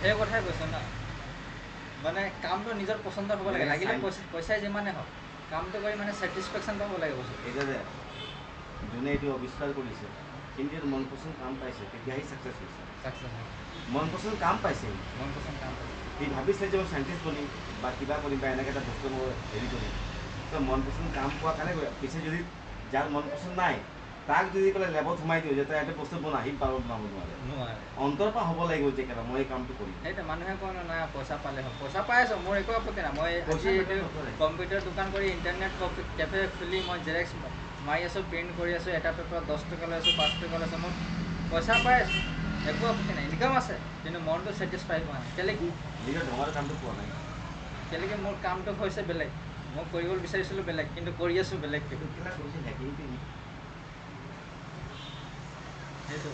সেই কথাই কৈছোঁ ন, মানে কামটো নিজৰ পচন্দৰ হ'ব লাগে, লাগিলে পইচাই যিমানে হওক কামটো কৰি মানে ছেটিছফেকশ্যন পাব লাগে বস্তু। এতিয়া যে যোনে এইটো আৱিষ্কাৰ কৰিছে কিন্তু মন পচন্দ কাম পাইছে, তেতিয়াহে ছাকচেছ হৈছে। মন পচন্দ কাম পাইছে, মন পচন্দ কাম পাইছে। সি ভাবিছিলে যে মই চাইণ্টিষ্ট বনিম বা কিবা কৰিম বা এনেকৈ এটা বস্তু মই হেৰি কৰিম, তো মন পচন্দ কাম পোৱাৰ কাৰণে পিছে যদি যাৰ মন পচন্দ নাই তাক যদি ক'লে লেবত সোমাই দিওঁ যে তই এটা বস্তু বনা, সি বনাব নোৱাৰে। অন্তৰৰ পৰা হ'ব লাগিব যে কেলা মই এই কামটো কৰিম। সেইটো মানুহে কয় ন, নাই পইচা পালে হ'ল, পইচা পাই আছোঁ, মোৰ একো আপত্তি নাই। মই আজি কম্পিউটাৰ দোকান কৰি ইণ্টাৰনেট কেফে খুলি মই জেৰেক্স মাৰি আছোঁ, প্ৰিণ্ট কৰি আছোঁ, এটা পেপাৰত 10 টকা লৈ আছোঁ, 5 টকা লৈ আছোঁ, মই পইচা পাই আছোঁ, একো আপত্তি নাই, ইনকাম আছে, কিন্তু মনটো ছেটিছফাই হোৱা নাই। কেলৈ নিজৰ ঢঙৰ কামটো পোৱা নাই। কেলৈকে মোৰ কামটো হৈছে বেলেগ, মই কৰিবলৈ বিচাৰিছিলোঁ বেলেগ, কিন্তু কৰি আছোঁ বেলেগ। সেইটো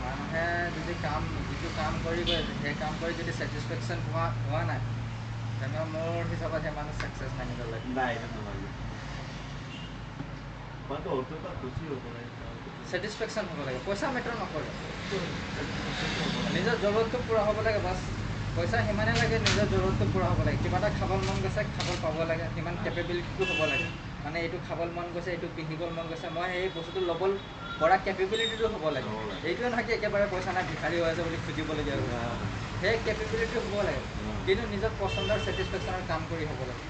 মানুহে যদি যিটো কাম কৰিব সেই কাম কৰি যদি ছেটিছফেকশ্যন হোৱা নাই, তেনে মোৰ হিচাপত সেই মানুহ ছাকচেছ নাই নিজৰ লাইফত। ছেটিছফেকশ্যন হ'ব লাগে, পইচা মেটাৰ নকৰে, নিজৰ জৰুৰতটো পূৰা হ'ব লাগে বাছ। পইচা সিমানেই লাগে, নিজৰ জৰুৰতটো পূৰা হ'ব লাগে। কিবা এটা খাব মন গৈছে, খাব পাব লাগে, সিমান কেপেবিলিটিটো হ'ব লাগে। মানে এইটো খাব মন গৈছে, এইটো পিন্ধিব মন গৈছে, মই সেই বস্তুটো ল'ব পৰা কেপেবিলিটিটো হ'ব লাগে। এইটোৱে নহয় কি একেবাৰে পইচা নাই ভিখাৰী হৈ আছে বুলি খুজিবলগীয়া হৈছে, সেই কেপেবিলিটি হ'ব লাগে, কিন্তু নিজৰ পচন্দৰ ছেটিছফেকশ্যনৰ কাম কৰি হ'ব লাগে।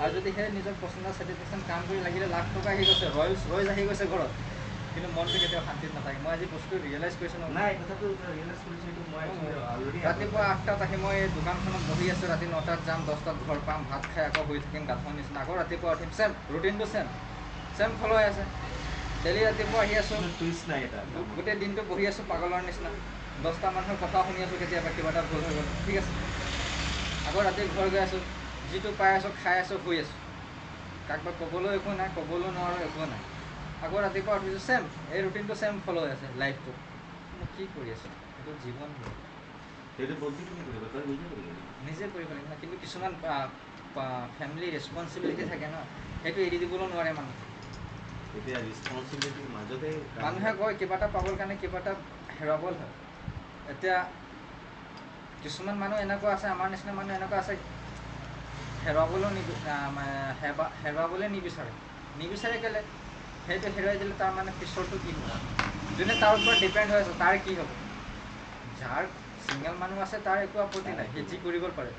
আৰু যদি সেই নিজৰ পচন্দৰ ছেটিছফেকশ্যন কাম কৰি লাগিলে লাখ টকা আহি গৈছে, ৰয়েলছ আহি গৈছে ঘৰত, কিন্তু মনটো কেতিয়াও শান্তিত নাথাকে। মই আজি বস্তু ৰিয়েলাইজ কৰিছোঁ নহয়। ৰাতিপুৱা 8টাত আহি মই এই দোকানখনত বহি আছোঁ, ৰাতি 9টাত যাম, 10টাত ঘৰ পাম, ভাত খাই আকৌ শুই থাকিম গাধৰ নিচিনা, আকৌ ৰাতিপুৱা উঠিম, ছেম ৰুটিনটো ছেম ফ'ল' হৈ আছে। ডেইলি ৰাতিপুৱা আহি আছোঁ, গোটেই দিনটো বহি আছোঁ পাগলৰ নিচিনা, 10টা মানুহৰ কথা শুনি আছোঁ, কেতিয়াবা কিবা এটা ভুল হৈ গ'ল, ঠিক আছে। আকৌ ৰাতি ঘৰ গৈ আছোঁ, যিটো পাই আছোঁ খাই আছোঁ, শুই আছোঁ, কাকবা ক'বলৈ একো নাই, ক'বলৈও নোৱাৰোঁ, একো নাই। আকৌ ৰাতিপুৱা উঠিছোঁ, ছেম এই ৰুটিনটো ছেম ফ'ল' হৈ আছে লাইফটো। মই কি কৰি আছোঁ, এইটো জীৱন নিজে কৰিব লাগিব, কিন্তু কিছুমান ফেমিলি ৰেছপনচিবিলিটি থাকে ন, সেইটো এৰি দিবলৈ নোৱাৰে মানুহ। মানুহে কয় কিবা এটা পাবৰ কাৰণে কিবা এটা হেৰুৱাব হয়। এতিয়া কিছুমান মানুহ এনেকুৱা আছে, আমাৰ নিচিনা মানুহ এনেকুৱা আছে, হেৰুৱাবলৈ নিবিচাৰে কেলৈ, সেইটো হেৰুৱাই দিলে তাৰ মানে পিছৰটো কি হ'ব, যোনে তাৰ ওপৰত ডিপেণ্ড হৈ আছে তাৰ কি হ'ব। যাৰ ছিংগল মানুহ আছে তাৰ একো আপত্তি নাই, সি যি কৰিব পাৰে,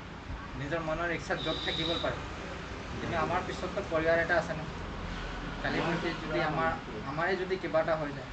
নিজৰ মনৰ ইচ্ছাত য'ত থাকিব পাৰে, কিন্তু আমাৰ পিছততো পৰিয়াল এটা আছে ন, কালি যদি আমাৰে যদি কিবা এটা হৈ যায়।